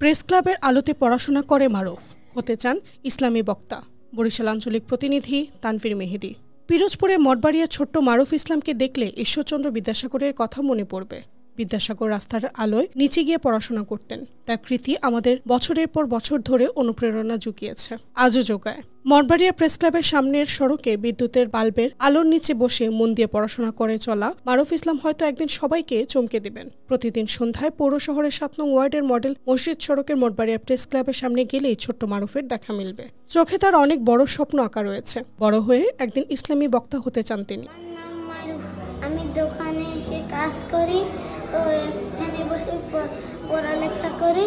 Press ক্লাবের আলোতে পড়াশোনা করে মারুফ, হতে চান ইসলামী বক্তা। বরিশাল আঞ্চলিক প্রতিনিধি তানভীর মেহেদি। পিরোজপুরে মঠবাড়িয়ার ছোট্ট মারুফ ইসলামকে দেখলে ঈশ্বরচন্দ্র বিদ্যাসাগরের কথা মনে পড়বে। বিদ্যাসাগর রাস্তার আলোয় নিচে গিয়ে পড়াশোনা করতেন। তার কৃতি আমাদের বছরের পর বছর ধরে অনুপ্রেরণা জুগিয়েছে, আজও যোগায়। মঠবাড়িয়া প্রেস ক্লাবের সামনের সড়কে বিদ্যুতের বাল্বের আলোর নিচে বসে মন দিয়ে পড়াশোনা করে চলা মারুফ ইসলাম হয়তো একদিন সবাইকে চমকে দেবেন। প্রতিদিন সন্ধ্যায় পৌর শহরের ৭ নং ওয়ার্ডের মডেল মসজিদ সড়কের মঠবাড়িয়া প্রেস ক্লাবের সামনে গেলেই ছোট্ট মারুফের দেখা মিলবে। চোখে তার অনেক বড় স্বপ্ন আঁকা রয়েছে। বড় হয়ে একদিন ইসলামী বক্তা হতে চান তিনি। আমি দোকানে এসে কাজ করি, এখানে বসে পড়ালেখা করি,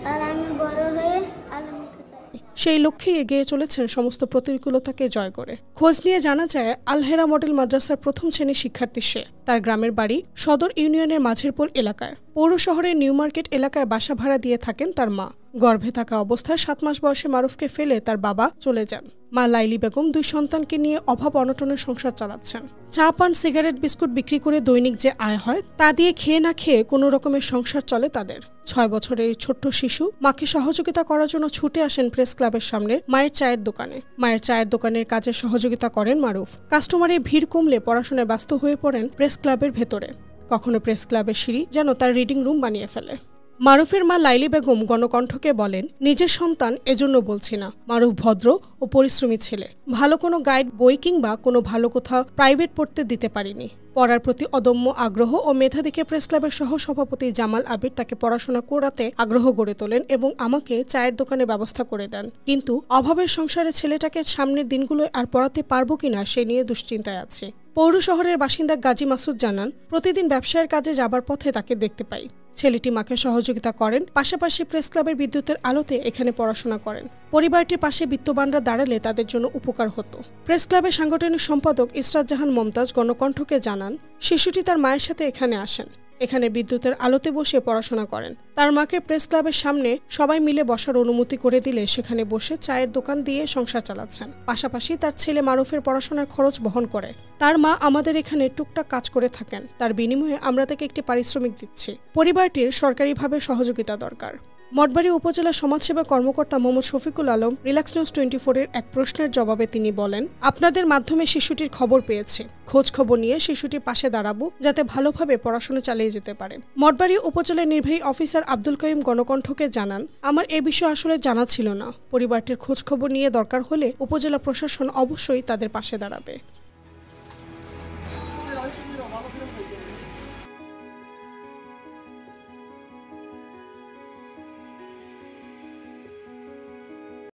আর আমি বড় হয়ে আলেম হতে চাই। সেই লক্ষ্যে এগিয়ে চলেছেন সমস্ত প্রতিকূলতাকে জয় করে। খোঁজ নিয়ে জানা যায়, আলহেরা মডেল মাদ্রাসার প্রথম শ্রেণীর শিক্ষার্থী সে। তার গ্রামের বাড়ি সদর ইউনিয়নের মাঝেরপোল এলাকায়। পৌর শহরের নিউ মার্কেট এলাকায় বাসা ভাড়া দিয়ে থাকেন তার মা। গর্ভে থাকা অবস্থায় 7 মাস বয়সে মারুফকে ফেলে তার বাবা চলে যান। মা লাইলি বেগম 2 সন্তানকে নিয়ে অভাব অনটনের সংসার চালাচ্ছেন। চা পান সিগারেট বিস্কুট বিক্রি করে দৈনিক যে আয় হয় তা দিয়ে খেয়ে না খেয়ে কোনো রকমের সংসার চলে তাদের। 6 বছরের ছোট্ট শিশু মাকে সহযোগিতা করার জন্য ছুটে আসেন প্রেস ক্লাবের সামনে মায়ের চায়ের দোকানে। মায়ের চায়ের দোকানের কাজে সহযোগিতা করেন মারুফ। কাস্টমারের ভিড় কমলে পড়াশোনায় ব্যস্ত হয়ে পড়েন প্রেস ক্লাবের ভেতরে। কখনো প্রেস ক্লাবের সিঁড়ি যেন তার রিডিং রুম বানিয়ে ফেলে। মারুফের মা লাইলি বেগম গণকণ্ঠকে বলেন, নিজের সন্তান এজন্য বলছি না, মারুফ ভদ্র ও পরিশ্রমী ছেলে। ভালো কোনো গাইড বই কিংবা কোনো ভালো কোথাও প্রাইভেট পড়তে দিতে পারিনি। পড়ার প্রতি অদম্য আগ্রহ ও মেধা দেখে প্রেস ক্লাবের সহ সভাপতি জামাল আবির তাকে পড়াশোনা করাতে আগ্রহ গড়ে তোলেন এবং আমাকে চায়ের দোকানে ব্যবস্থা করে দেন। কিন্তু অভাবের সংসারে ছেলেটাকে সামনের দিনগুলোয় আর পড়াতে পারবো কিনা সে নিয়ে দুশ্চিন্তায় আছে। পৌর শহরের বাসিন্দা গাজী মাসুদ জানান, প্রতিদিন ব্যবসায়ের কাজে যাবার পথে তাকে দেখতে পাই। ছেলেটি মাকে সহযোগিতা করেন, পাশাপাশি প্রেস ক্লাবের বিদ্যুতের আলোতে এখানে পড়াশোনা করেন। পরিবারটির পাশে বিত্তবানরা দাঁড়ালে তাদের জন্য উপকার হতো। প্রেস ক্লাবের সাংগঠনিক সম্পাদক ইসরাত জাহান মমতাজ গণকণ্ঠকে জানান, শিশুটি তার মায়ের সাথে এখানে আসেন। এখানে বিদ্যুতের আলোতে বসে পড়াশোনা করেন। তার মাকে প্রেস ক্লাবের সামনে সবাই মিলে বসার অনুমতি করে দিলে সেখানে বসে চায়ের দোকান দিয়ে সংসার চালাচ্ছেন। পাশাপাশি তার ছেলে মারুফের পড়াশোনার খরচ বহন করে। তার মা আমাদের এখানে টুকটাক কাজ করে থাকেন, তার বিনিময়ে আমরা তাকে একটি পারিশ্রমিক দিচ্ছি। পরিবারটির সরকারিভাবে সহযোগিতা দরকার। মঠবাড়িয়া উপজেলা সমাজসেবা কর্মকর্তা মোহাম্মদ শফিকুল আলম রিল্যাক্স নিউজ 24-এর এক প্রশ্নের জবাবে তিনি বলেন, আপনাদের মাধ্যমে শিশুটির খবর পেয়েছে, খোঁজ খবর নিয়ে শিশুটির পাশে দাঁড়াবো যাতে ভালোভাবে পড়াশোনা চালিয়ে যেতে পারে। মঠবাড়িয়া উপজেলার নির্বাহী অফিসার আব্দুল কাইম গণকণ্ঠকে জানান, আমার এ বিষয়ে আসলে জানা ছিল না। পরিবারটির খোঁজ খবর নিয়ে দরকার হলে উপজেলা প্রশাসন অবশ্যই তাদের পাশে দাঁড়াবে।